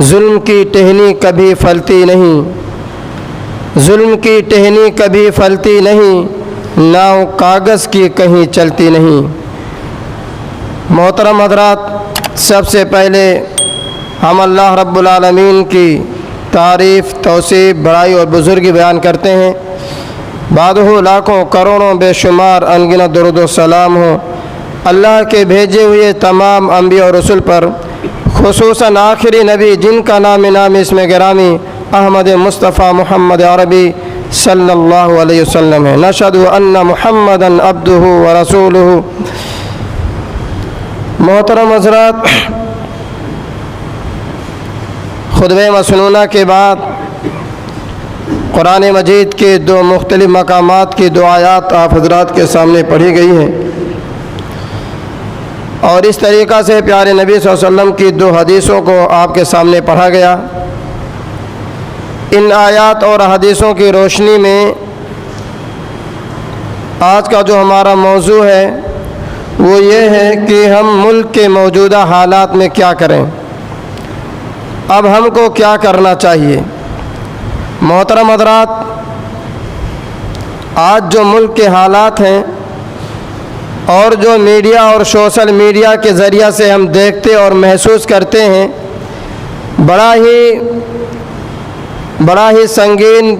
ظلم کی ٹہنی کبھی پھلتی نہیں، ظلم کی ٹہنی کبھی پھلتی نہیں، ناؤ کاغذ کی کہیں چلتی نہیں۔ محترم حضرات، سب سے پہلے ہم اللہ رب العالمین کی تعریف، توصیف، بڑائی اور بزرگی بیان کرتے ہیں۔ بعدہ لاکھوں کروڑوں بے شمار انگنت درود و سلام ہو اللہ کے بھیجے ہوئے تمام انبیاء اور رسول پر، خصوصاً آخری نبی جن کا نام اسم گرامی احمد مصطفیٰ محمد عربی صلی اللہ علیہ وسلم ہے۔ نشہد ان محمدا عبدہ ورسولہ۔ محترم حضرات، خطبہ مسنونہ کے بعد قرآن مجید کے دو مختلف مقامات کی دو آیات آپ حضرات کے سامنے پڑھی گئی ہیں، اور اس طریقہ سے پیارے نبی صلی اللہ علیہ وسلم کی دو حدیثوں کو آپ کے سامنے پڑھا گیا۔ ان آیات اور حدیثوں کی روشنی میں آج کا جو ہمارا موضوع ہے وہ یہ ہے کہ ہم ملک کے موجودہ حالات میں کیا کریں، اب ہم کو کیا کرنا چاہیے۔ محترم حضرات، آج جو ملک کے حالات ہیں اور جو میڈیا اور سوشل میڈیا کے ذریعہ سے ہم دیکھتے اور محسوس کرتے ہیں، بڑا ہی سنگین،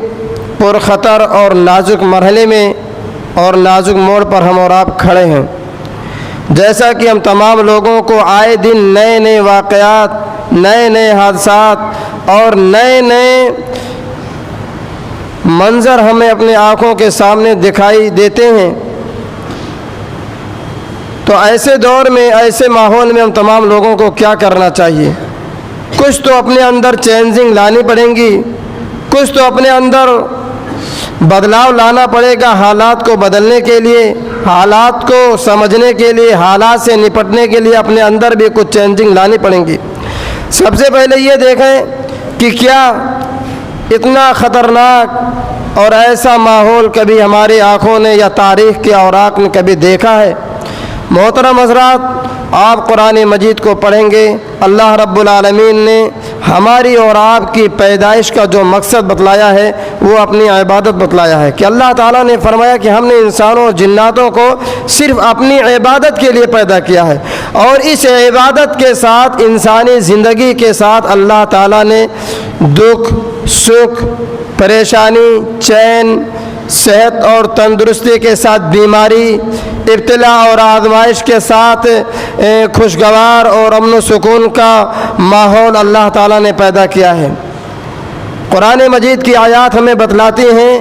پرخطر اور نازک مرحلے میں اور نازک موڑ پر ہم اور آپ کھڑے ہیں۔ جیسا کہ ہم تمام لوگوں کو آئے دن نئے نئے واقعات، نئے نئے حادثات اور نئے نئے منظر ہمیں اپنے آنکھوں کے سامنے دکھائی دیتے ہیں، تو ایسے دور میں، ایسے ماحول میں ہم تمام لوگوں کو کیا کرنا چاہیے؟ کچھ تو اپنے اندر چینجنگ لانی پڑیں گی، کچھ تو اپنے اندر بدلاؤ لانا پڑے گا حالات کو بدلنے کے لیے، حالات کو سمجھنے کے لیے، حالات سے نپٹنے کے لیے اپنے اندر بھی کچھ چینجنگ لانی پڑیں گی۔ سب سے پہلے یہ دیکھیں کہ کیا اتنا خطرناک اور ایسا ماحول کبھی ہماری آنکھوں نے یا تاریخ کے اوراق نے کبھی دیکھا ہے؟ محترم حضرات، آپ قرآن مجید کو پڑھیں گے، اللہ رب العالمین نے ہماری اور آپ کی پیدائش کا جو مقصد بتلایا ہے وہ اپنی عبادت بتلایا ہے، کہ اللہ تعالیٰ نے فرمایا کہ ہم نے انسانوں اور جناتوں کو صرف اپنی عبادت کے لیے پیدا کیا ہے، اور اس عبادت کے ساتھ انسانی زندگی کے ساتھ اللہ تعالیٰ نے دکھ، سکھ، پریشانی، چین، صحت اور تندرستی کے ساتھ بیماری، ابتلاء اور آزمائش کے ساتھ خوشگوار اور امن و سکون کا ماحول اللہ تعالیٰ نے پیدا کیا ہے۔ قرآن مجید کی آیات ہمیں بتلاتی ہیں،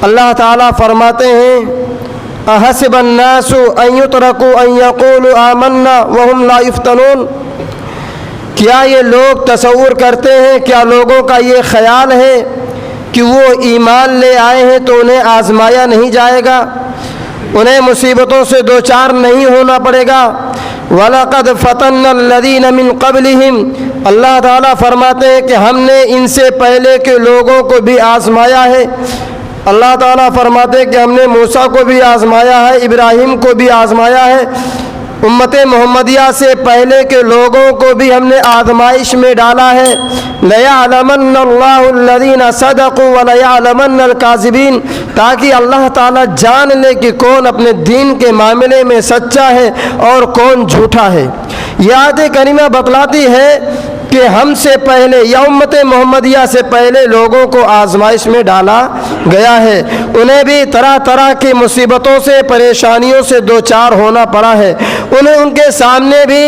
اللہ تعالیٰ فرماتے ہیں احسب الناس ان یترکوا ان یقولوا آمنا وهم لا یفتنون، کیا یہ لوگ تصور کرتے ہیں، کیا لوگوں کا یہ خیال ہے کہ وہ ایمان لے آئے ہیں تو انہیں آزمایا نہیں جائے گا، انہیں مصیبتوں سے دوچار نہیں ہونا پڑے گا؟ وَلَقَدْ فَتَنَّا الَّذِينَ مِن قَبْلِهِمْ، اللہ تعالیٰ فرماتے ہیں کہ ہم نے ان سے پہلے کے لوگوں کو بھی آزمایا ہے۔ اللہ تعالیٰ فرماتے ہیں کہ ہم نے موسیٰ کو بھی آزمایا ہے، ابراہیم کو بھی آزمایا ہے، امت محمدیہ سے پہلے کے لوگوں کو بھی ہم نے آزمائش میں ڈالا ہے۔ لَيَعْلَمَنَّ اللَّهُ الَّذِينَ صَدَقُوا وَلَيَعْلَمَنَّ الْكَاذِبِينَ، تاکہ اللہ تعالیٰ جان لے کہ کون اپنے دین کے معاملے میں سچا ہے اور کون جھوٹا ہے۔ یہ آیت کریمہ بتلاتی ہے کہ ہم سے پہلے یا امت محمدیہ سے پہلے لوگوں کو آزمائش میں ڈالا گیا ہے، انہیں بھی طرح طرح کی مصیبتوں سے، پریشانیوں سے دوچار ہونا پڑا ہے، انہیں ان کے سامنے بھی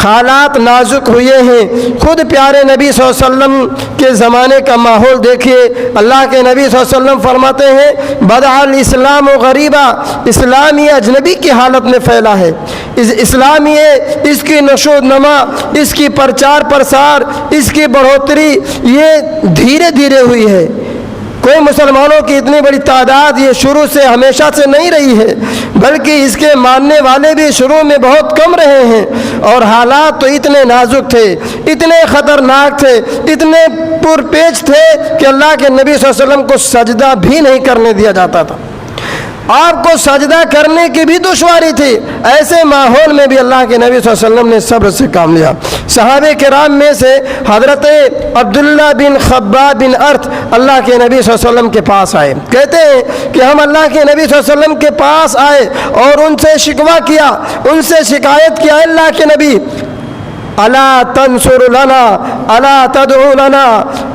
حالات نازک ہوئے ہیں۔ خود پیارے نبی صلی اللہ علیہ وسلم کے زمانے کا ماحول دیکھیے، اللہ کے نبی صلی اللہ علیہ وسلم فرماتے ہیں بدأ الاسلام غریبا، اسلام یہ اجنبی کی حالت میں پھیلا ہے، اسلام یہ اس کی نشو و نما، اس کی پرچار پرسار، اس کی بڑھوتری یہ دھیرے دھیرے ہوئی ہے۔ کوئی مسلمانوں کی اتنی بڑی تعداد یہ شروع سے ہمیشہ سے نہیں رہی ہے، بلکہ اس کے ماننے والے بھی شروع میں بہت کم رہے ہیں، اور حالات تو اتنے نازک تھے، اتنے خطرناک تھے، اتنے پرپیچ تھے کہ اللہ کے نبی صلی اللہ علیہ وسلم کو سجدہ بھی نہیں کرنے دیا جاتا تھا۔ آپ کو سجدہ کرنے کی بھی دشواری تھی، ایسے ماحول میں بھی اللہ کے نبی صلی اللہ علیہ وسلم نے صبر سے کام لیا۔ صحابہ کرام میں سے حضرت عبداللہ بن خباب بن ارت اللہ کے نبی صلی اللہ علیہ وسلم کے پاس آئے، کہتے ہیں کہ ہم اللہ کے نبی صلی اللہ علیہ وسلم کے پاس آئے اور ان سے شکوہ کیا، ان سے شکایت کیا، اللہ کے نبی الا تنصر لنا الا تدعو لنا،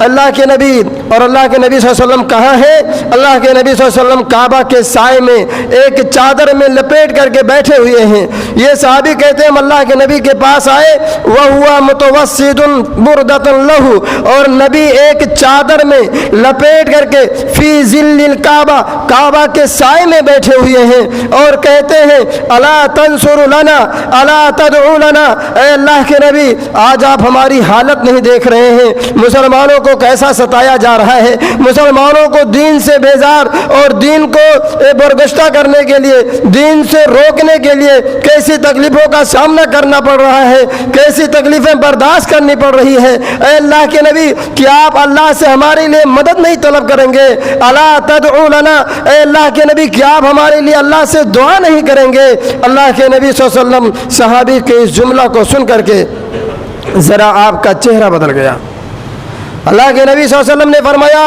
اللہ کے نبی اور اللہ کے نبی صلی اللہ علیہ وسلم کہاں ہیں؟ اللہ کے نبی صلی اللہ علیہ وسلم کعبہ کے سائے میں ایک چادر میں لپیٹ کر کے بیٹھے ہوئے ہیں۔ یہ صحابی کہتے ہیں ہم اللہ کے نبی کے پاس آئے وَهُوَ مُتَوَسِّدٌ بُرْدَةً لَهُ، اور نبی ایک چادر میں لپیٹ کر کے فی ظل الکعبہ، کعبہ کے سائے میں بیٹھے ہوئے ہیں اور کہتے ہیں الا تنصر لنا الا تدعو لنا، اے اللہ کے نبی آج آپ ہماری حالت نہیں دیکھ رہے ہیں، مسلمانوں کو کیسا ستایا جا رہا ہے، مسلمانوں کو دین سے بیزار اور دین کو برگشتہ کرنے کے لیے، دین سے روکنے کے لیے کیسی تکلیفوں کا سامنا کرنا پڑ رہا ہے، کیسی تکلیفیں برداشت کرنی پڑ رہی ہے۔ اے اللہ کے نبی کیا آپ اللہ سے ہمارے لیے مدد نہیں طلب کریں گے؟ الا تدعو لنا، اے اللہ کے نبی کیا آپ ہمارے لیے اللہ سے دعا نہیں کریں گے؟ اللہ کے نبی صلی اللہ علیہ وسلم صحابی کے اس جملہ کو سن کر کے ذرا آپ کا چہرہ بدل گیا۔ اللہ کے نبی صلی اللہ علیہ وسلم نے فرمایا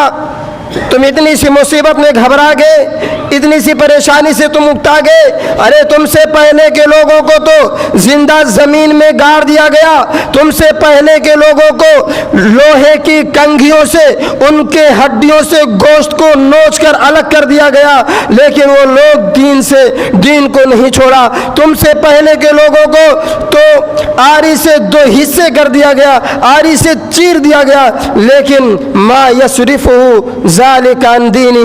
تم اتنی سی مصیبت میں گھبرا گئے، اتنی سی پریشانی سے تم اکتا گئے، ارے تم سے پہلے کے لوگوں کو تو زندہ زمین میں گاڑ دیا گیا، تم سے پہلے کے لوگوں کو لوہے کی کنگھیوں سے ان کے ہڈیوں سے گوشت کو نوچ کر الگ کر دیا گیا، لیکن وہ لوگ دین کو نہیں چھوڑا۔ تم سے پہلے کے لوگوں کو تو آری سے دو حصے کر دیا گیا، آری سے چیر دیا گیا، لیکن ما یصرفہ ذالک عن دینہ،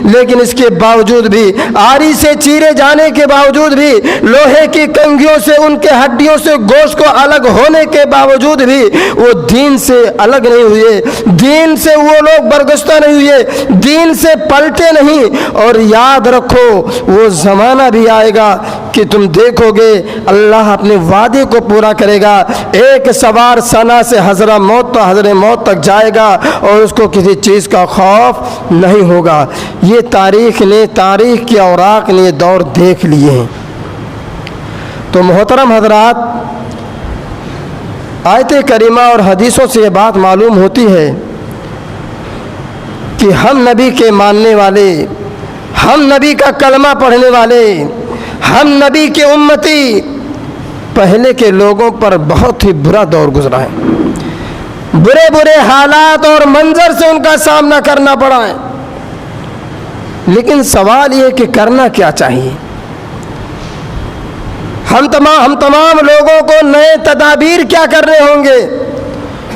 لیکن اس کے باوجود بھی، آری سے چیرے جانے کے باوجود بھی، لوہے کی کنگھیوں سے ان کے ہڈیوں سے گوشت کو الگ ہونے کے باوجود بھی وہ دین سے الگ نہیں ہوئے، دین سے وہ لوگ برگشتہ نہیں ہوئے، دین سے پلٹے نہیں۔ اور یاد رکھو وہ زمانہ بھی آئے گا کہ تم دیکھو گے اللہ اپنے وعدے کو پورا کرے گا، ایک سوار ثنا سے حضرہ موت تک جائے گا اور اس کو کسی چیز کا خوف نہیں ہوگا۔ یہ تاریخ کے اوراق نے دور دیکھ لیے ہیں۔ تو محترم حضرات، آیت کریمہ اور حدیثوں سے یہ بات معلوم ہوتی ہے کہ ہم نبی کے ماننے والے، ہم نبی کا کلمہ پڑھنے والے، ہم نبی کے امتی، پہلے کے لوگوں پر بہت ہی برا دور گزرا ہے، برے حالات اور منظر سے ان کا سامنا کرنا پڑا ہے، لیکن سوال یہ کہ کرنا کیا چاہیے؟ ہم تمام لوگوں کو نئے تدابیر کیا کرنے ہوں گے؟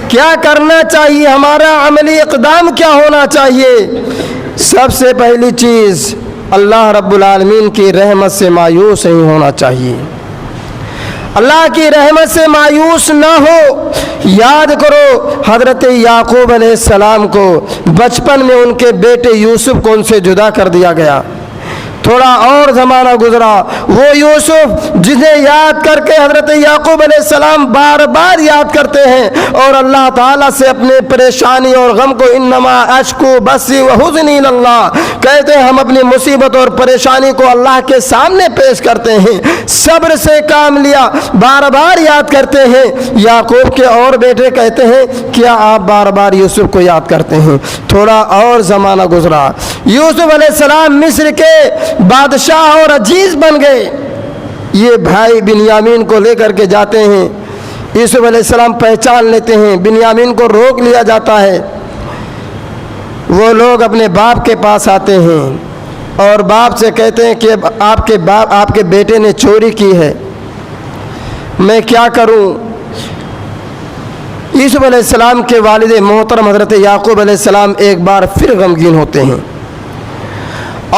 کیا کرنا چاہیے؟ ہمارا عملی اقدام کیا ہونا چاہیے؟ سب سے پہلی چیز اللہ رب العالمین کی رحمت سے مایوس نہیں ہونا چاہیے، اللہ کی رحمت سے مایوس نہ ہو۔ یاد کرو حضرت یعقوب علیہ السلام کو بچپن میں ان کے بیٹے یوسف کو ان سے جدا کر دیا گیا، تھوڑا اور زمانہ گزرا، وہ یوسف جنہیں یاد کر کے حضرت یعقوب علیہ السلام بار بار یاد کرتے ہیں اور اللہ تعالیٰ سے اپنے پریشانی اور غم کو انما اشکو بسی وحزنی اللہ کہتے ہیں، ہم اپنی مصیبت اور پریشانی کو اللہ کے سامنے پیش کرتے ہیں، صبر سے کام لیا، بار بار یاد کرتے ہیں۔ یعقوب کے اور بیٹے کہتے ہیں کیا آپ بار بار یوسف کو یاد کرتے ہیں؟ تھوڑا اور زمانہ گزرا، یوسف علیہ السلام مصر کے بادشاہ اور عزیز بن گئے، یہ بھائی بنیامین کو لے کر کے جاتے ہیں، یوسف علیہ السلام پہچان لیتے ہیں، بنیامین کو روک لیا جاتا ہے، وہ لوگ اپنے باپ کے پاس آتے ہیں اور باپ سے کہتے ہیں کہ آپ کے بیٹے نے چوری کی ہے، میں کیا کروں؟ یوسف علیہ السلام کے والد محترم حضرت یعقوب علیہ السلام ایک بار پھر غمگین ہوتے ہیں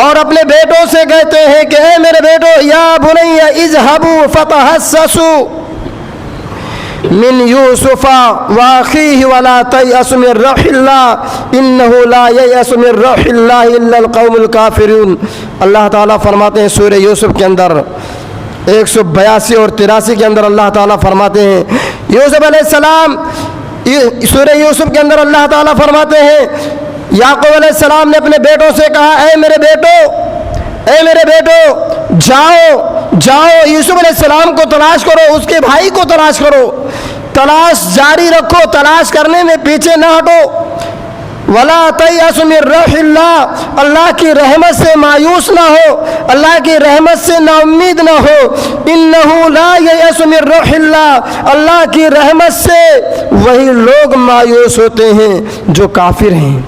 اور اپنے بیٹوں سے کہتے ہیں کہ اے میرے بیٹو، یا بنی اذهبوا فتحسسوا من یوسف واخیہ ولا تیأسوا من روح اللہ انہ لا ییأس من روح اللہ الا القوم الکافرون۔ اللہ تعالیٰ فرماتے ہیں سورہ یوسف کے اندر 182 اور 83 کے اندر اللہ تعالیٰ فرماتے ہیں، یوسف علیہ السلام، سورہ یوسف کے اندر اللہ تعالیٰ فرماتے ہیں یعقوب علیہ السلام نے اپنے بیٹوں سے کہا اے میرے بیٹو اے میرے بیٹو جاؤ یوسف علیہ السلام کو تلاش کرو، اس کے بھائی کو تلاش کرو، تلاش جاری رکھو، تلاش کرنے میں پیچھے نہ ہٹو۔ ولا تیأسوا من روح اللہ، اللہ کی رحمت سے مایوس نہ ہو، اللہ کی رحمت سے نا امید نہ ہو۔ انہ لا ییأس من روح اللہ، اللہ کی رحمت سے وہی لوگ مایوس ہوتے ہیں جو کافر ہیں،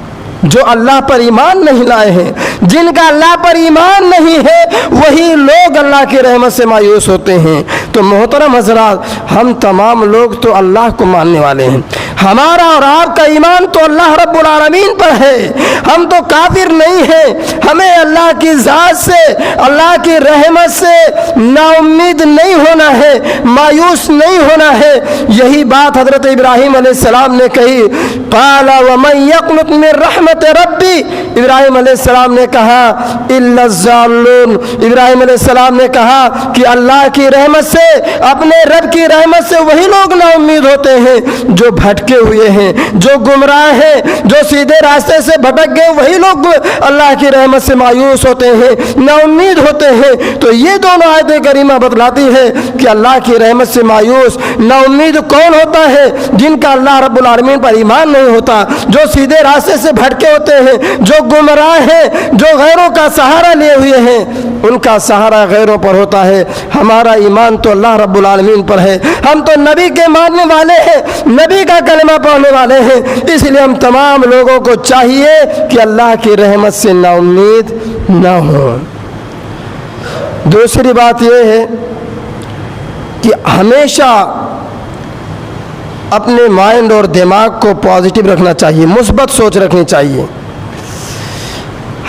جو اللہ پر ایمان نہیں لائے ہیں، جن کا اللہ پر ایمان نہیں ہے، وہی لوگ اللہ کی رحمت سے مایوس ہوتے ہیں۔ تو محترم حضرات، ہم تمام لوگ تو اللہ کو ماننے والے ہیں، ہمارا اور آپ کا ایمان تو اللہ رب العالمین پر ہے، ہم تو کافر نہیں ہیں۔ ہمیں اللہ کی ذات سے، اللہ کی رحمت سے نا امید نہیں ہونا ہے، مایوس نہیں ہونا ہے۔ یہی بات حضرت ابراہیم علیہ السلام نے کہی، قال ومن یقنط من رحمت ربی، ابراہیم علیہ السلام نے کہا الا الضالون، ابراہیم علیہ السلام نے کہا کہ اللہ کی رحمت سے، اپنے رب کی رحمت سے وہی لوگ نا امید ہوتے ہیں جو بھٹکے ہوئے ہیں، جو گمراہ ہیں، جو سیدھے راستے سے بھٹک گئے، وہی لوگ اللہ کی رحمت سے مایوس ہوتے ہیں، نا امید ہوتے ہیں۔ تو یہ دونوں آیت کریمہ بتلاتی ہے کہ اللہ کی رحمت سے مایوس، نا امید کون ہوتا ہے؟ جن کا اللہ رب العالمین پر ایمان نہیں ہوتا، جو سیدھے راستے سے بھٹکے ہوتے ہیں، جو گمراہ ہیں، جو غیروں کا سہارا لیے ہوئے ہیں، ان کا سہارا غیروں پر ہوتا ہے۔ ہمارا ایمان تو اللہ رب العالمین پر ہے، ہم تو نبی کے ماننے والے ہیں، نبی کا کلمہ پڑھنے والے ہیں، اس لیے ہم تمام لوگوں کو چاہیے کہ اللہ کی رحمت سے نا امید نہ ہو۔ دوسری بات یہ ہے کہ ہمیشہ اپنے مائنڈ اور دماغ کو پازیٹیو رکھنا چاہیے، مثبت سوچ رکھنی چاہیے۔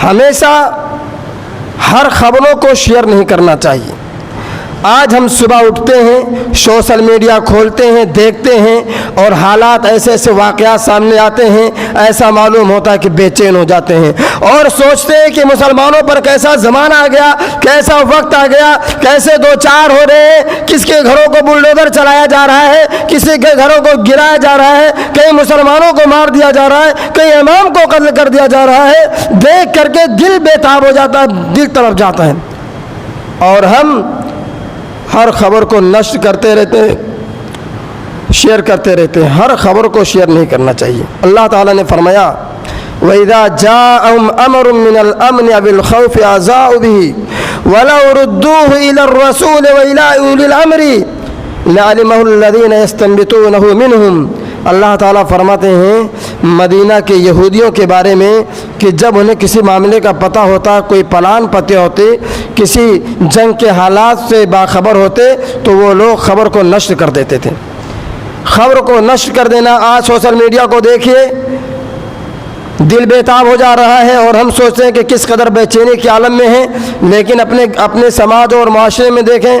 ہمیشہ ہر خبروں کو شیئر نہیں کرنا چاہیے۔ آج ہم صبح اٹھتے ہیں، سوشل میڈیا کھولتے ہیں، دیکھتے ہیں، اور حالات ایسے ایسے واقعات سامنے آتے ہیں، ایسا معلوم ہوتا ہے کہ بے چین ہو جاتے ہیں اور سوچتے ہیں کہ مسلمانوں پر کیسا زمانہ آ گیا، کیسا وقت آ گیا، کیسے دو چار ہو رہے ہیں، کس کے گھروں کو بلڈوزر چلایا جا رہا ہے، کسی کے گھروں کو گرایا جا رہا ہے، کئی مسلمانوں کو مار دیا جا رہا ہے، کئی امام کو قتل کر دیا جا رہا ہے۔ دیکھ کر کے دل بےتاب ہو جاتا ہے، دل تڑپ جاتا ہے، اور ہم ہر خبر کو نشر کرتے رہتے ہیں، شیئر کرتے رہتے ہیں۔ ہر خبر کو شیئر نہیں کرنا چاہیے۔ اللہ تعالیٰ نے فرمایا وَإِذَا جَاءَهُمْ أَمْرٌ مِّنَ الْأَمْنِ أَوِ الْخَوْفِ أَذَاعُوا بِهِ وَلَوْ رُدُّوهُ إِلَى الرَّسُولِ وَإِلَى أُولِي الْأَمْرِ لَعَلِمَهُ الَّذِينَ يَسْتَنبِطُونَهُ مِنْهُمْ۔ اللہ تعالیٰ فرماتے ہیں مدینہ کے یہودیوں کے بارے میں کہ جب انہیں کسی معاملے کا پتہ ہوتا، کوئی پلان پتے ہوتے، کسی جنگ کے حالات سے باخبر ہوتے، تو وہ لوگ خبر کو نشر کر دیتے تھے۔ خبر کو نشر کر دینا، آج سوشل میڈیا کو دیکھیے، دل بےتاب ہو جا رہا ہے اور ہم سوچتے ہیں کہ کس قدر بے چینی کے عالم میں ہیں، لیکن اپنے سماج اور معاشرے میں دیکھیں،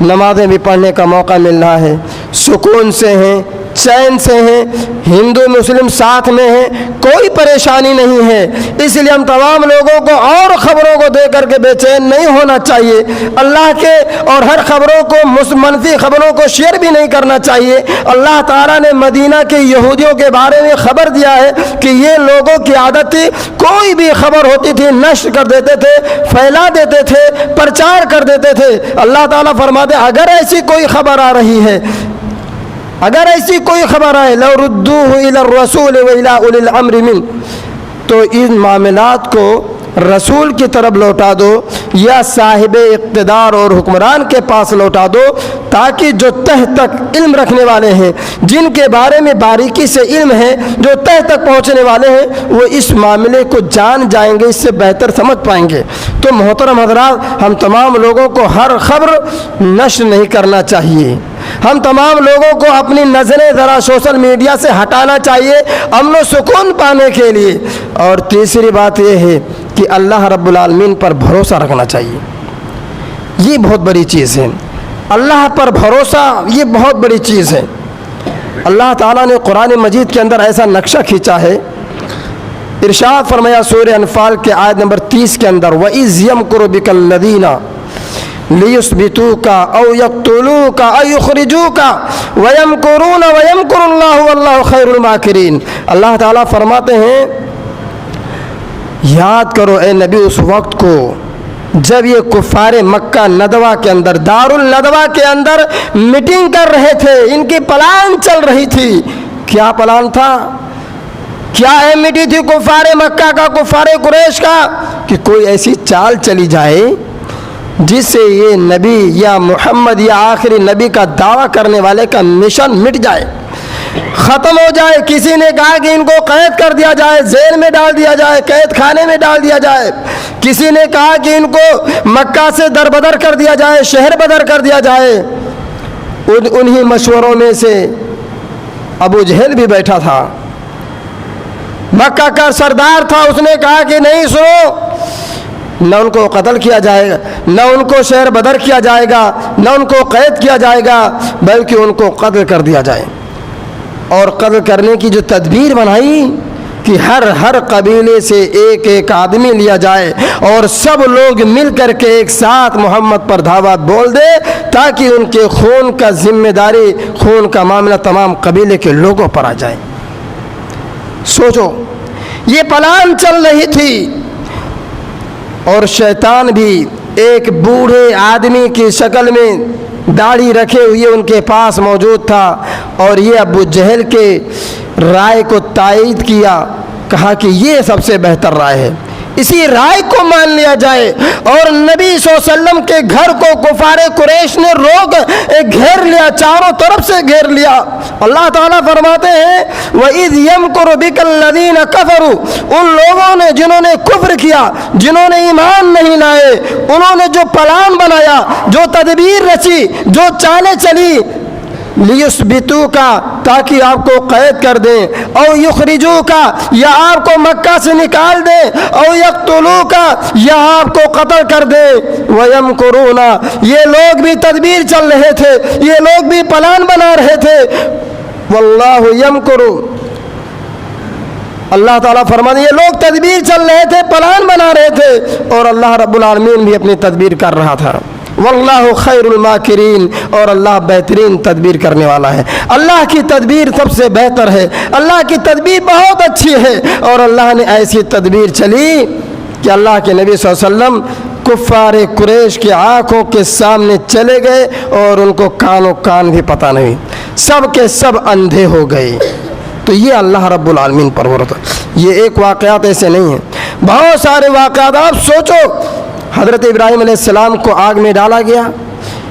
نمازیں بھی پڑھنے کا موقع مل رہا ہے، سکون سے ہیں، چین سے ہیں، ہندو مسلم ساتھ میں ہیں، کوئی پریشانی نہیں ہے۔ اس لیے ہم تمام لوگوں کو اور خبروں کو دیکھ کر کے بے چین نہیں ہونا چاہیے، اللہ کے اور ہر خبروں کو، منفی خبروں کو شیئر بھی نہیں کرنا چاہیے۔ اللہ تعالیٰ نے مدینہ کے یہودیوں کے بارے میں خبر دیا ہے کہ یہ لوگوں کی عادت تھی، کوئی بھی خبر ہوتی تھی نشر کر دیتے تھے، پھیلا دیتے تھے، پرچار کر دیتے تھے۔ اللہ تعالیٰ فرماتے اگر ایسی کوئی خبر آ رہی ہے، اگر ایسی کوئی خبر آئے لو ردوہ الی الرسول و الی اولی الامر من، تو ان معاملات کو رسول کی طرف لوٹا دو یا صاحب اقتدار اور حکمران کے پاس لوٹا دو، تاکہ جو تہ تک علم رکھنے والے ہیں، جن کے بارے میں باریکی سے علم ہے، جو تہ تک پہنچنے والے ہیں، وہ اس معاملے کو جان جائیں گے، اس سے بہتر سمجھ پائیں گے۔ تو محترم حضرات، ہم تمام لوگوں کو ہر خبر نشر نہیں کرنا چاہیے، ہم تمام لوگوں کو اپنی نظریں ذرا سوشل میڈیا سے ہٹانا چاہیے امن و سکون پانے کے لیے۔ اور تیسری بات یہ ہے کہ اللہ رب العالمین پر بھروسہ رکھنا چاہیے، یہ بہت بڑی چیز ہے۔ اللہ پر بھروسہ یہ بہت بڑی چیز ہے۔ اللہ تعالیٰ نے قرآن مجید کے اندر ایسا نقشہ کھینچا ہے، ارشاد فرمایا سورہ انفال کے آیت نمبر 30 کے اندر وَإِذْ يَمْكُرُ بِكَ الَّذِينَ لِيُثْبِتُوكَ أَوْ يَقْتُلُوكَ أَوْ يُخْرِجُوكَ وَيَمْكُرُونَ وَيَمْكُرُ اللَّهُ وَاللَّهُ خَيْرُ الْمَاكِرِينَ۔ اللہ تعالیٰ فرماتے ہیں یاد کرو اے نبی اس وقت کو جب یہ کفار مکہ ندوہ کے اندر، دارالندوہ کے اندر میٹنگ کر رہے تھے، ان کی پلان چل رہی تھی. کیا پلان تھا؟ کیا اہمیتی تھی کفار مکہ کا، کفار قریش کا؟ کہ کوئی ایسی چال چلی جائے جس سے یہ نبی یا محمد یا آخری نبی کا دعویٰ کرنے والے کا مشن مٹ جائے، ختم ہو جائے. کسی نے کہا کہ ان کو قید کر دیا جائے، جیل میں ڈال دیا جائے، قید خانے میں ڈال دیا جائے. کسی نے کہا کہ ان کو مکہ سے دربدر کر دیا جائے، شہر بدر کر دیا جائے. انہی مشوروں میں سے ابو جہل بھی بیٹھا تھا، مکہ کا سردار تھا. اس نے کہا کہ نہیں سنو، نہ ان کو قتل کیا جائے گا، نہ ان کو شہر بدر کیا جائے گا، نہ ان کو قید کیا جائے گا، بلکہ ان کو قتل کر دیا جائے. اور قتل کرنے کی جو تدبیر بنائی کہ ہر قبیلے سے ایک ایک آدمی لیا جائے اور سب لوگ مل کر کے ایک ساتھ محمد پر دعوت بول دے، تاکہ ان کے خون کا ذمہ داری، خون کا معاملہ تمام قبیلے کے لوگوں پر آ جائے. سوچو، یہ پلان چل رہی تھی. اور شیطان بھی ایک بوڑھے آدمی کی شکل میں داڑھی رکھے ہوئے ان کے پاس موجود تھا. اور یہ ابو جہل کے رائے کو تائید کیا، کہا کہ یہ سب سے بہتر رائے ہے، اسی رائے کو مان لیا جائے. اور نبی صلی اللہ علیہ وسلم کے گھر کو کفار قریش نے گھیر لیا، چاروں طرف سے گھیر لیا. اللہ تعالیٰ فرماتے ہیں وَإِذْ يَمْكُرُ بِكَ الَّذِينَ كَفَرُوا، ان لوگوں نے جنہوں نے کفر کیا، جنہوں نے ایمان نہیں لائے، انہوں نے جو پلان بنایا، جو تدبیر رچی، جو چالیں چلی، لِيُثْبِتُوكَ، تاکہ آپ کو قید کر دیں، او یخرجوکا، یا آپ کو مکہ سے نکال دیں، او یقتلوکا، یا آپ کو قتل کر دیں. وَيَمْكُرُونَ، یہ لوگ بھی تدبیر چل رہے تھے، یہ لوگ بھی پلان بنا رہے تھے. واللہ یمکر، اللہ تعالیٰ فرماتے ہیں یہ لوگ تدبیر چل رہے تھے، پلان بنا رہے تھے، اور اللہ رب العالمین بھی اپنی تدبیر کر رہا تھا. واللہ خیر الماکرین، اور اللہ بہترین تدبیر کرنے والا ہے. اللہ کی تدبیر سب سے بہتر ہے، اللہ کی تدبیر بہت اچھی ہے. اور اللہ نے ایسی تدبیر چلی کہ اللہ کے نبی صلی اللہ علیہ وسلم کفار قریش کی آنکھوں کے سامنے چلے گئے اور ان کو کان بھی پتہ نہیں، سب کے سب اندھے ہو گئے. تو یہ اللہ رب العالمین پر ہوتا. یہ ایک واقعات ایسے نہیں ہیں، بہت سارے واقعات. آپ سوچو، حضرت ابراہیم علیہ السلام کو آگ میں ڈالا گیا.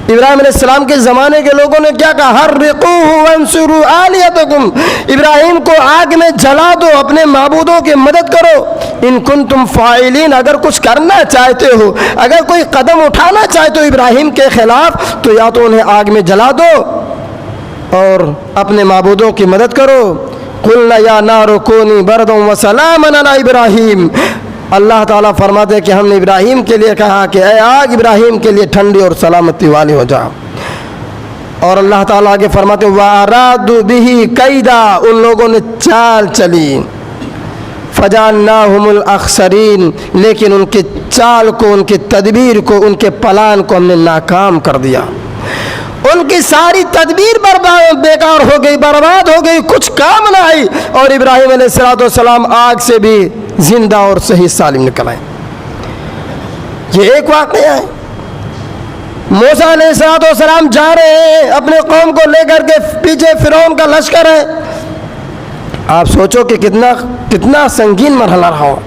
ابراہیم علیہ السلام کے زمانے کے لوگوں نے کیا کہا؟ حرقوہ وانصروا آلیہتکم، ابراہیم کو آگ میں جلا دو، اپنے معبودوں کی مدد کرو. ان کنتم فاعلین، اگر کچھ کرنا چاہتے ہو، اگر کوئی قدم اٹھانا چاہتے ہو ابراہیم کے خلاف، تو یا تو انہیں آگ میں جلا دو اور اپنے معبودوں کی مدد کرو. قلنا یا نار کونی بردا وسلاما علی ابراہیم. اللہ تعالیٰ فرماتے ہیں کہ ہم نے ابراہیم کے لیے کہا کہ اے آگ ابراہیم کے لیے ٹھنڈی اور سلامتی والی ہو جا. اور اللہ تعالیٰ آگے فرماتے ہیں وَأَرَادُوا بِهِ كَيْدًا، ان لوگوں نے چال چلی. فَجَعَلْنَاهُمُ الْأَخْسَرِينَ، لیکن ان کے چال کو، ان کی تدبیر کو، ان کے پلان کو ہم نے ناکام کر دیا. ان کی ساری تدبیر بیکار ہو گئی، برباد ہو گئی، کچھ کام نہ آئی. اور ابراہیم علیہ السلام آگ سے بھی زندہ اور صحیح سالم نکل آئے. یہ ایک واقعہ ہے. موسیٰ علیہ السلام جا رہے ہیں اپنے قوم کو لے کر کے، پیچھے فرعون کا لشکر ہے. آپ سوچو کہ کتنا سنگین مرحلہ رہا ہو،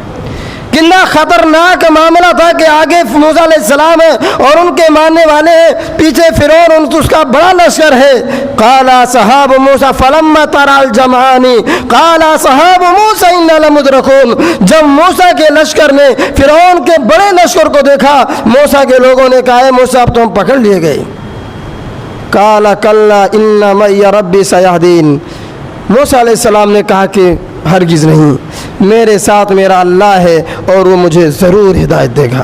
کتنا خطرناک معاملہ تھا کہ آگے موسیٰ علیہ السلام ہے اور ان کے ماننے والے ہیں، پیچھے فرعون اس کا بڑا لشکر ہے. قال اصحاب موسیٰ فلما ترى الجمعان قال اصحاب موسیٰ انا لمدرکون. جب موسیٰ کے لشکر نے فرعون کے بڑے لشکر کو دیکھا، موسیٰ کے لوگوں نے کہا موسیٰ اب تو ہم پکڑ لیے گئے. قال کلا ان معی ربی سیہدین. موسیٰ علیہ السلام نے کہا کہ ہرگز نہیں، میرے ساتھ میرا اللہ ہے اور وہ مجھے ضرور ہدایت دے گا.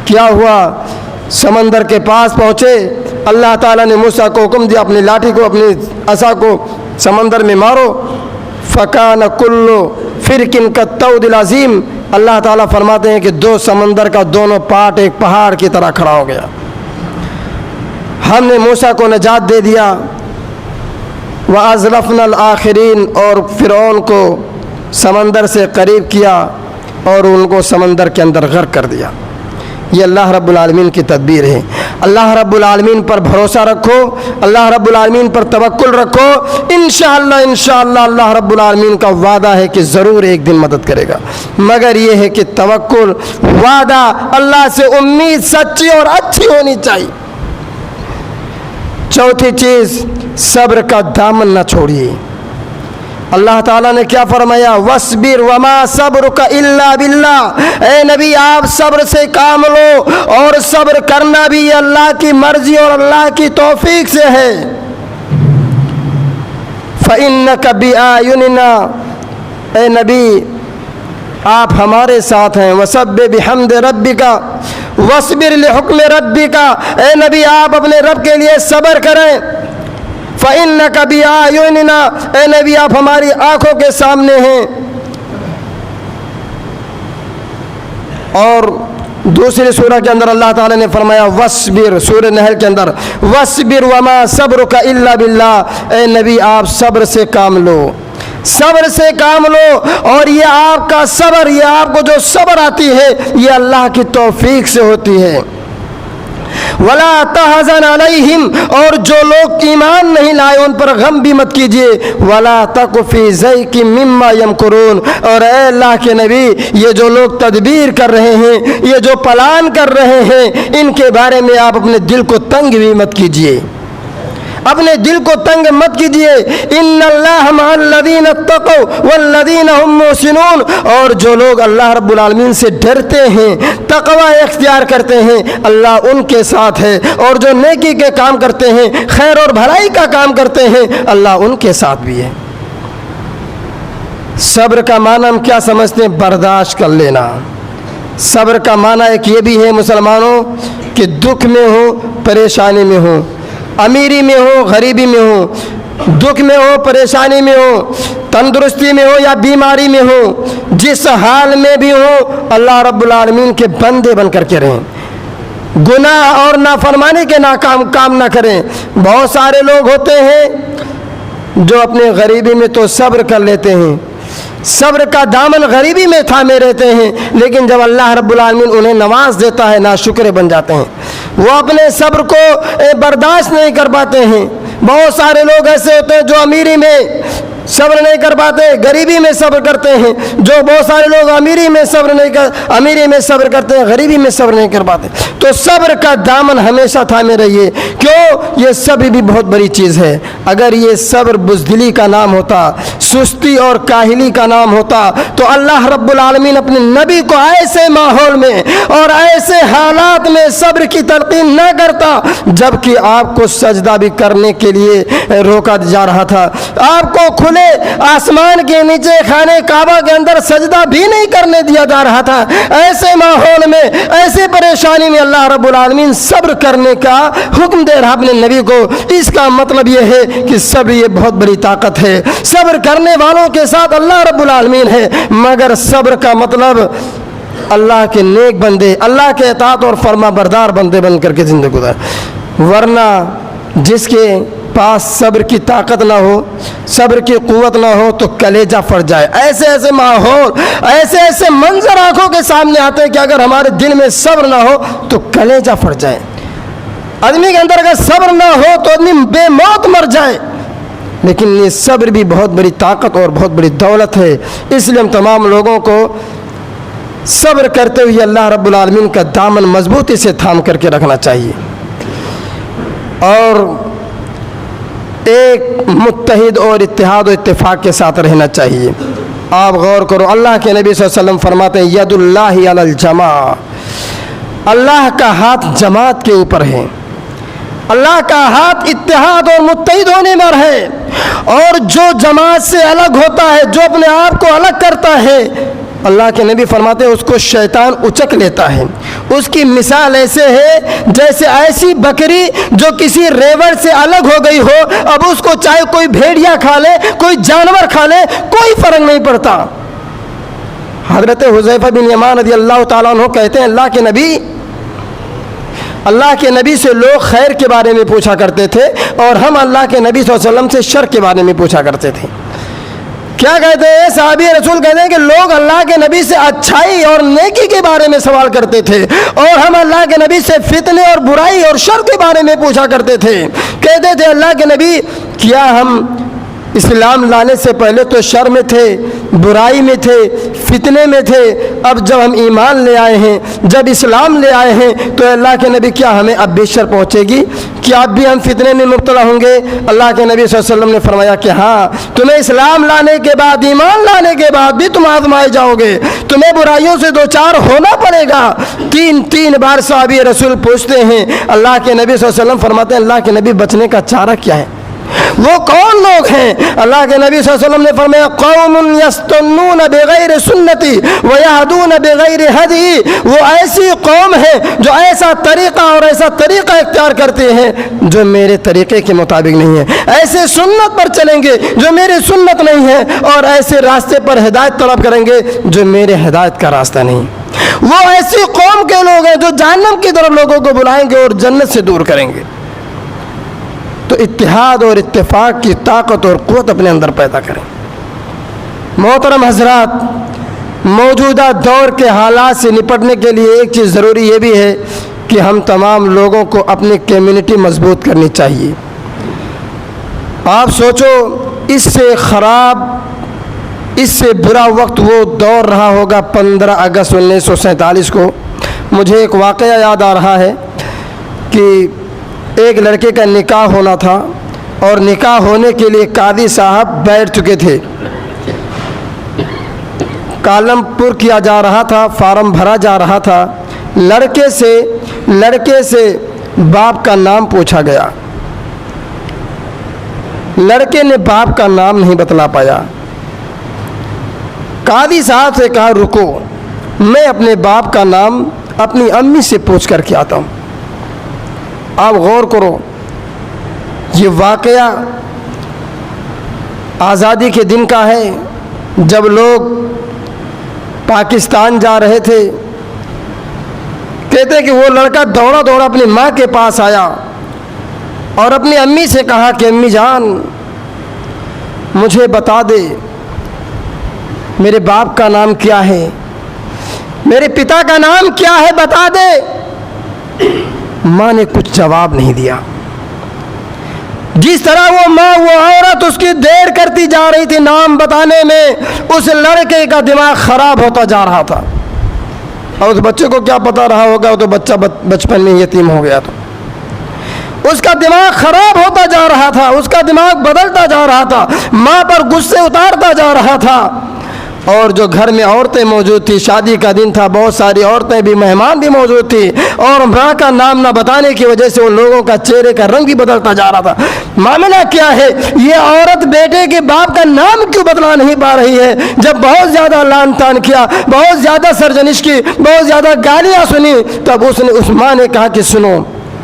کیا ہوا؟ سمندر کے پاس پہنچے، اللہ تعالیٰ نے موسیٰ کو حکم دیا اپنی لاٹھی کو، اپنی عصا کو سمندر میں مارو. فَكَانَ كُلُّ فِرْقٍ كَالطَّوْدِ الْعَظِيمِ. اللہ تعالیٰ فرماتے ہیں کہ دو سمندر کا دونوں پارٹ ایک پہاڑ کی طرح کھڑا ہو گیا. ہم نے موسیٰ کو نجات دے دیا. وَأَزْلَفْنَا الْآخِرِينَ، اور فرعون کو سمندر سے قریب کیا اور ان کو سمندر کے اندر غرق کر دیا. یہ اللہ رب العالمین کی تدبیر ہے۔ اللہ رب العالمین پر بھروسہ رکھو، اللہ رب العالمین پر توکل رکھو، انشاءاللہ اللہ رب العالمین کا وعدہ ہے کہ ضرور ایک دن مدد کرے گا، مگر یہ ہے کہ توکل، وعدہ، اللہ سے امید سچی اور اچھی ہونی چاہیے۔ چوتھی چیز، صبر کا دامن نہ چھوڑیے۔ اللہ تعالیٰ نے کیا فرمایا؟ وَاصْبِرْ وَمَا صَبْرُكَ إِلَّا بِاللَّهِ، اے نبی آپ صبر سے کام لو، اور صبر کرنا بھی اللہ کی مرضی اور اللہ کی توفیق سے ہے۔ فَإِنَّكَ بِآيُنِنَا، اے نبی آپ ہمارے ساتھ ہیں۔ وَسَبِّحْ بِحَمْدِ رَبِّكَ وَاصْبِرْ لِحُکْمِ رَبِّكَ، اے نبی آپ اپنے رب کے لیے صبر کریں۔ فَإِنَّكَ بِأَعْيُنِنَا، اے نبی آپ ہماری آنکھوں کے سامنے ہیں۔ اور دوسری سورہ کے اندر اللہ تعالیٰ نے فرمایا وَاصْبِرْ، سورہ نحل کے اندر وَاصْبِرْ وَمَا صَبْرُكَ إِلَّا بِاللَّهِ، اے نبی آپ صبر سے کام لو، صبر سے کام لو، اور یہ آپ کا صبر، یہ آپ کو جو صبر آتی ہے یہ اللہ کی توفیق سے ہوتی ہے۔ وَلَا تَحْزَنْ عَلَيْهِمْ، اور جو لوگ ایمان نہیں لائے ان پر غم بھی مت کیجیے۔ وَلَا تَكُ فِي ضَيْقٍ مِّمَّا يَمْكُرُونَ، اور اے اللہ کے نبی یہ جو لوگ تدبیر کر رہے ہیں، یہ جو پلان کر رہے ہیں، ان کے بارے میں آپ اپنے دل کو تنگ بھی مت کیجیے، اپنے دل کو تنگ مت کیجیے۔ ان اللہ مع الذین اتقوا والذین هم محسنون، اور جو لوگ اللہ رب العالمین سے ڈرتے ہیں، تقوی اختیار کرتے ہیں، اللہ ان کے ساتھ ہے، اور جو نیکی کے کام کرتے ہیں، خیر اور بھلائی کا کام کرتے ہیں، اللہ ان کے ساتھ بھی ہے۔ صبر کا معنی ہم کیا سمجھتے ہیں؟ برداشت کر لینا۔ صبر کا معنی ایک یہ بھی ہے مسلمانوں کہ دکھ میں ہو، پریشانی میں ہو، امیری میں ہو، غریبی میں ہو، دکھ میں ہو، پریشانی میں ہو، تندرستی میں ہو یا بیماری میں ہو، جس حال میں بھی ہو اللہ رب العالمین کے بندے بن کر کے رہیں، گناہ اور نافرمانی کے ناکام کام نہ کریں۔ بہت سارے لوگ ہوتے ہیں جو اپنے غریبی میں تو صبر کر لیتے ہیں، صبر کا دامن غریبی میں تھامے رہتے ہیں، لیکن جب اللہ رب العالمین انہیں نواز دیتا ہے ناشکرے بن جاتے ہیں، وہ اپنے صبر کو برداشت نہیں کر پاتے ہیں۔ بہت سارے لوگ ایسے ہوتے ہیں جو امیری میں صبر نہیں کر پاتے، غریبی میں صبر کرتے ہیں، جو بہت سارے لوگ امیری میں صبر کرتے ہیں، غریبی میں صبر نہیں کر پاتے۔ تو صبر کا دامن ہمیشہ تھامے رہیے، کیوں؟ یہ صبر بھی بہت بڑی چیز ہے۔ اگر یہ صبر بزدلی کا نام ہوتا، سستی اور کاہلی کا نام ہوتا، تو اللہ رب العالمین اپنے نبی کو ایسے ماحول میں اور ایسے حالات میں صبر کی تلقین نہ کرتا جبکہ آپ کو سجدہ بھی کرنے کے لیے روکا جا رہا تھا، آپ کو کھلے آسمان کے نیچے خانہ کعبہ کے اندر سجدہ بھی نہیں کرنے دیا جا رہا تھا۔ ایسے ماحول میں، ایسے پریشانی میں اللہ رب العالمین صبر کرنے کا حکم دے رہا اپنے نبی کو۔ اس کا مطلب یہ ہے کہ صبر یہ بہت بڑی طاقت ہے، صبر کرنے والوں کے ساتھ اللہ رب العالمین ہے، مگر صبر کا مطلب اللہ کے نیک بندے، اللہ کے اطاعت اور فرما بردار بندے بن کر کے زندگی گزار، ورنہ جس کے پاس صبر کی طاقت نہ ہو، صبر کی قوت نہ ہو تو کلیجہ پھٹ جائے۔ ایسے ایسے ماحول، ایسے ایسے منظر آنکھوں کے سامنے آتے ہیں کہ اگر ہمارے دل میں صبر نہ ہو تو کلیجہ پھٹ جائے۔ آدمی کے اندر اگر صبر نہ ہو تو آدمی بے موت مر جائے۔ لیکن یہ صبر بھی بہت بڑی طاقت اور بہت بڑی دولت ہے، اس لیے ہم تمام لوگوں کو صبر کرتے ہوئے اللہ رب العالمین کا دامن مضبوطی سے تھام کر کے رکھنا چاہیے، اور ایک متحد اور اتحاد و اتفاق کے ساتھ رہنا چاہیے۔ آپ غور کرو، اللہ کے نبی صلی اللہ علیہ وسلم فرماتے ہیں ید اللہ علی الجماع، اللہ کا ہاتھ جماعت کے اوپر ہے، اللہ کا ہاتھ اتحاد اور متحد ہونے پر ہے، اور جو جماعت سے الگ ہوتا ہے، جو اپنے آپ کو الگ کرتا ہے، اللہ کے نبی فرماتے ہیں اس کو شیطان اچک لیتا ہے۔ اس کی مثال ایسے ہے جیسے ایسی بکری جو کسی ریوڑ سے الگ ہو گئی ہو، اب اس کو چاہے کوئی بھیڑیا کھا لے، کوئی جانور کھا لے، کوئی فرق نہیں پڑتا۔ حضرت حذیفہ بن یمان رضی اللہ تعالیٰ عنہ کہتے ہیں اللہ کے نبی سے لوگ خیر کے بارے میں پوچھا کرتے تھے، اور ہم اللہ کے نبی صلی اللہ علیہ وسلم سے شر کے بارے میں پوچھا کرتے تھے کیا کہتے ہیں صحابی رسول کہتے ہیں کہ لوگ اللہ کے نبی سے اچھائی اور نیکی کے بارے میں سوال کرتے تھے اور ہم اللہ کے نبی سے فتنے اور برائی اور شر کے بارے میں پوچھا کرتے تھے. کہتے تھے اللہ کے نبی کیا ہم اسلام لانے سے پہلے تو شر میں تھے, برائی میں تھے, فتنے میں تھے, اب جب ہم ایمان لے آئے ہیں, جب اسلام لے آئے ہیں تو اللہ کے نبی کیا ہمیں اب بھی شر پہنچے گی, کیا اب بھی ہم فتنے میں مبتلا ہوں گے؟ اللہ کے نبی صلی اللہ علیہ وسلم نے فرمایا کہ ہاں, تمہیں اسلام لانے کے بعد, ایمان لانے کے بعد بھی تم آزمائے جاؤ گے, تمہیں برائیوں سے دو چار ہونا پڑے گا. تین بار صحابی رسول پوچھتے ہیں, اللہ کے نبی صلی اللہ علیہ وسلم فرماتے ہیں اللہ کے نبی بچنے کا چارہ کیا ہے؟ وہ کون لوگ ہیں؟ اللہ کے نبی صلی اللہ علیہ وسلم نے فرمایا قوم یستنون بغیر سنتی ویہدون بغیر ہدی. وہ ایسی قوم ہے جو ایسا طریقہ اور ایسا طریقہ اختیار کرتے ہیں جو میرے طریقے کے مطابق نہیں ہے, ایسے سنت پر چلیں گے جو میری سنت نہیں ہے, اور ایسے راستے پر ہدایت طلب کریں گے جو میرے ہدایت کا راستہ نہیں. وہ ایسی قوم کے لوگ ہیں جو جہنم کی طرف لوگوں کو بلائیں گے اور جنت سے دور کریں گے. تو اتحاد اور اتفاق کی طاقت اور قوت اپنے اندر پیدا کریں. محترم حضرات, موجودہ دور کے حالات سے نپٹنے کے لیے ایک چیز ضروری یہ بھی ہے کہ ہم تمام لوگوں کو اپنی کمیونٹی مضبوط کرنی چاہیے. آپ سوچو, اس سے خراب, اس سے برا وقت وہ دور رہا ہوگا 15 اگست 1947 کو. مجھے ایک واقعہ یاد آ رہا ہے کہ ایک لڑکے کا نکاح ہونا تھا اور نکاح ہونے کے لیے قاضی صاحب بیٹھ چکے تھے. کالم پر کیا جا رہا تھا, فارم بھرا جا رہا تھا. لڑکے سے باپ کا نام پوچھا گیا. لڑکے نے باپ کا نام نہیں بتلا پایا. قاضی صاحب سے کہا رکو, میں اپنے باپ کا نام اپنی امی سے پوچھ کر کے آتا ہوں. آپ غور کرو, یہ واقعہ آزادی کے دن کا ہے جب لوگ پاکستان جا رہے تھے. کہتے کہ وہ لڑکا دوڑا دوڑا اپنی ماں کے پاس آیا اور اپنی امی سے کہا کہ امی جان مجھے بتا دے میرے باپ کا نام کیا ہے, میرے پتا کا نام کیا ہے, بتا دے. ماں نے کچھ جواب نہیں دیا. جس طرح وہ ماں, وہ عورت اس کی دیر کرتی جا رہی تھی نام بتانے میں, اس لڑکے کا دماغ خراب ہوتا جا رہا تھا. اور اس بچے کو کیا پتا رہا ہوگا, وہ تو بچہ بچپن میں یتیم ہو گیا. تو اس کا دماغ خراب ہوتا جا رہا تھا, اس کا دماغ بدلتا جا رہا تھا, ماں پر غصے اتارتا جا رہا تھا. اور جو گھر میں عورتیں موجود تھی, شادی کا دن تھا, بہت ساری عورتیں بھی, مہمان بھی موجود تھی, اور ماں کا نام نہ بتانے کی وجہ سے ان لوگوں کا چہرے کا رنگ بھی بدلتا جا رہا تھا. معاملہ کیا ہے, یہ عورت بیٹے کے باپ کا نام کیوں بتلا نہیں پا رہی ہے؟ جب بہت زیادہ لان تان کیا, بہت زیادہ سرزنش کی, بہت زیادہ گالیاں سنی, تب اس ماں نے کہا کہ سنو,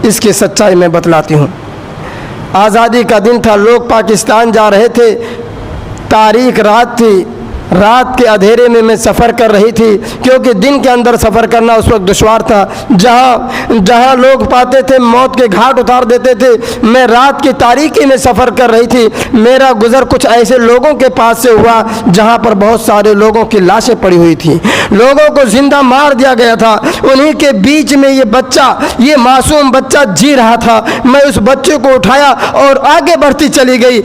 اس کی سچائی میں بتلاتی ہوں. آزادی کا دن تھا, لوگ پاکستان جا رہے تھے, تاریخ رات تھی, رات کے اندھیرے میں میں سفر کر رہی تھی, کیونکہ دن کے اندر سفر کرنا اس وقت دشوار تھا. جہاں لوگ پاتے تھے موت کے گھاٹ اتار دیتے تھے, میں رات کی تاریکی میں سفر کر رہی تھی. میرا گزر کچھ ایسے لوگوں کے پاس سے ہوا جہاں پر بہت سارے لوگوں کی لاشیں پڑی ہوئی تھیں, لوگوں کو زندہ مار دیا گیا تھا. انہی کے بیچ میں یہ بچہ, یہ معصوم بچہ جی رہا تھا. میں اس بچے کو اٹھایا اور آگے بڑھتی چلی گئی,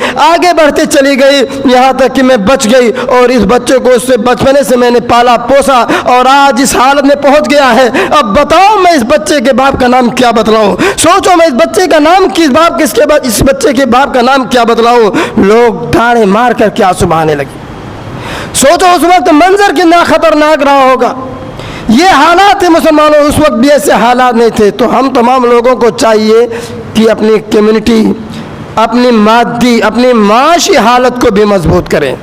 یہاں تک کہ میں بچ گئی. اور اس بچے کو اس سے بچپنے سے میں نے پالا پوسا اور آج اس حالت میں پہنچ گیا ہے. اب بتاؤ میں اس بچے کے باپ کا نام کیا بتلاؤں؟ سوچو میں اس بچے کا نام اس بچے کے باپ کا نام کیا بتلاؤں؟ لوگ ڈاڑے مار کر کیا سبحانے لگے. سوچو اس وقت منظر کتنا خطرناک رہا ہوگا. یہ حالات تھے مسلمانوں, اس وقت بھی ایسے حالات نہیں تھے. تو ہم تمام لوگوں کو چاہیے کہ اپنی کمیونٹی, اپنی مادی, اپنی معاشی حالت کو بھی مضبوط کریں.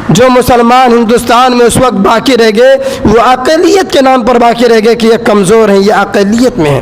جو مسلمان ہندوستان میں اس وقت باقی رہ گئے وہ اقلیت کے نام پر باقی رہ گئے کہ یہ کمزور ہیں, یہ اقلیت میں ہیں.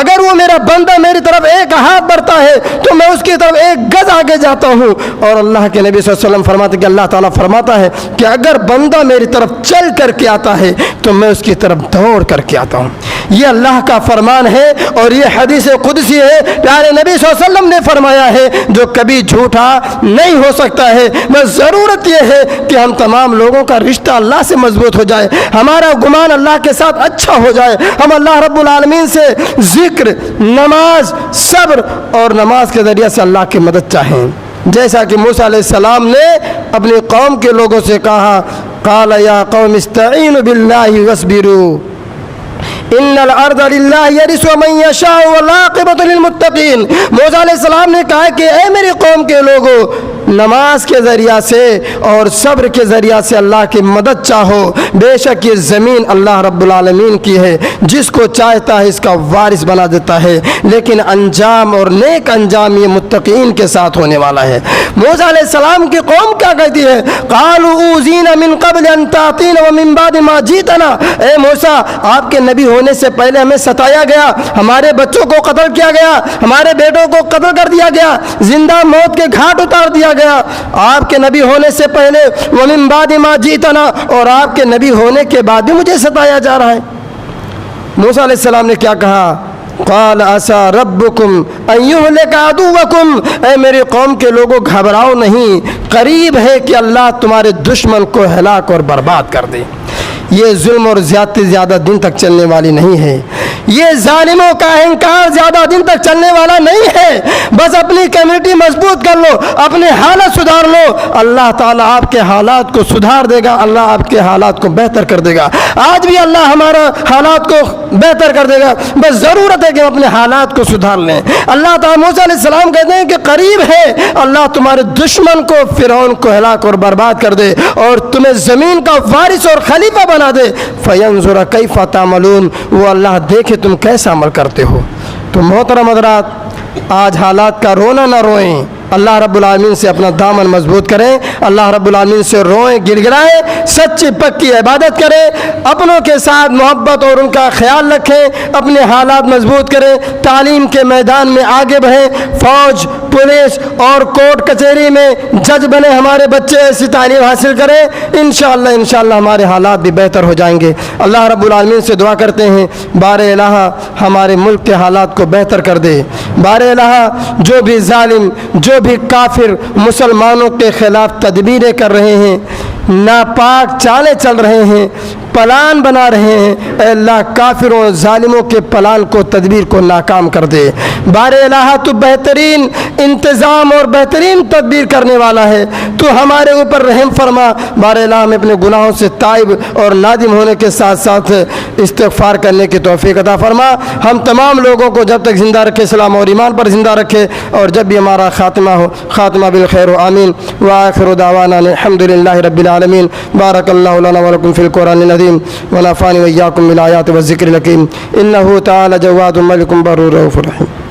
اگر وہ میرا بندہ میری طرف ایک ہاتھ بڑھتا ہے تو میں اس کی طرف ایک گز آگے جاتا ہوں. اور اللہ کے نبی صلی اللہ علیہ وسلم فرماتے کہ اللہ تعالیٰ فرماتا ہے کہ اگر بندہ میری طرف چل کر کے آتا ہے تو میں اس کی طرف دوڑ کر کے آتا ہوں. یہ اللہ کا فرمان ہے اور یہ حدیث قدسی ہے. پیارے نبی صلی اللہ علیہ وسلم نے فرمایا ہے جو کبھی جھوٹا نہیں ہو سکتا ہے. بس ضرورت یہ ہے کہ ہم تمام لوگوں کا رشتہ اللہ سے مضبوط ہو جائے, ہمارا گمان اللہ کے ساتھ اچھا ہو جائے, ہم اللہ رب العالمین سے ذکر, نماز, صبر اور نماز کے ذریعے سے اللہ کی مدد چاہیں. جیسا کہ موسیٰ علیہ السلام نے اپنی قوم کے لوگوں سے کہا قال یا قوم استعینوا باللہ واصبروا ان الارض للہ یرثها من یشاء والعاقبۃ للمتقین. موسیٰ علیہ السلام نے کہا کہ اے میری قوم کے لوگوں, نماز کے ذریعہ سے اور صبر کے ذریعہ سے اللہ کی مدد چاہو. بے شک یہ زمین اللہ رب العالمین کی ہے, جس کو چاہتا ہے اس کا وارث بنا دیتا ہے, لیکن انجام اور نیک انجام یہ متقین کے ساتھ ہونے والا ہے. موسیٰ علیہ السلام کی قوم کیا کہتی ہے؟ قالوا اوذینا من قبل ان تأتینا ومن بعد ما جئتنا. اے موسیٰ, آپ کے نبی ہونے سے پہلے ہمیں ستایا گیا, ہمارے بچوں کو قتل کیا گیا, ہمارے بیٹوں کو قتل کر دیا گیا, زندہ موت کے گھاٹ اتار دیا گیا آپ کے نبی ہونے سے پہلے. ومن بعد ما جئتنا, اور آپ کے نبی ہونے کے بعد بھی مجھے ستایا جا رہا ہے. موسیٰ علیہ السلام نے کیا کہا؟ قال عسى ربكم ان يهلك عدوكم. اے میری قوم کے لوگوں, گھبراؤ نہیں, قریب ہے کہ اللہ تمہارے دشمن کو ہلاک اور برباد کر دے. یہ ظلم اور زیادتی زیادہ دن تک چلنے والی نہیں ہے. یہ ظالموں کا اہنکار زیادہ دن تک چلنے والا نہیں ہے. بس اپنی کمیونٹی مضبوط کر لو, اپنے حالت سدھار لو, اللہ تعالیٰ آپ کے حالات کو سدھار دے گا, اللہ آپ کے حالات کو بہتر کر دے گا. آج بھی اللہ ہمارا حالات کو بہتر کر دے گا, بس ضرورت ہے کہ ہم اپنے حالات کو سدھار لیں. اللہ تعالیٰ موسیٰ علیہ السلام کہتے ہیں کہ قریب ہے اللہ تمہارے دشمن کو, فرعون کو ہلاک اور برباد کر دے اور تمہیں زمین کا وارث اور خلیفہ بنا دے. فینظر کیف تعملون. وہ اللہ دیکھے تم کیسا عمل کرتے ہو. تو محترم حضرات, آج حالات کا رونا نہ روئیں, اللہ رب العالمین سے اپنا دامن مضبوط کریں, اللہ رب العالمین سے روئیں, گر گرائیں, سچی پکی عبادت کریں, اپنوں کے ساتھ محبت اور ان کا خیال رکھیں, اپنے حالات مضبوط کریں, تعلیم کے میدان میں آگے بڑھیں, فوج, پولیس اور کورٹ کچہری میں جج بنے ہمارے بچے, ایسی تعلیم حاصل کریں. انشاءاللہ ہمارے حالات بھی بہتر ہو جائیں گے. اللہ رب العالمین سے دعا کرتے ہیں بار الہ ہمارے ملک کے حالات کو بہتر کر دے. بار الہ جو بھی ظالم, جو بھی کافر مسلمانوں کے خلاف تدبیریں کر رہے ہیں, ناپاک چالیں چل رہے ہیں, پلان بنا رہے ہیں, اے اللہ کافروں ظالموں کے پلان کو, تدبیر کو ناکام کر دے. بار الہ تو بہترین انتظام اور بہترین تدبیر کرنے والا ہے, تو ہمارے اوپر رحم فرما. بار الہ ہمیں اپنے گناہوں سے تائب اور نادم ہونے کے ساتھ ساتھ استغفار کرنے کی توفیق عطا فرما. ہم تمام لوگوں کو جب تک زندہ رکھے, اسلام اور ایمان پر زندہ رکھے, اور جب بھی ہمارا خاتمہ ہو, خاتمہ بالخیر و آمین. وآخر دعوانا الحمدللہ رب العالمین. بارک اللہ لنا ولکم فی القرآن العظیم ونفعني وإياكم بالآيات والذكر الحكيم إنه تعالى جواد ملك بر رؤوف رحيم.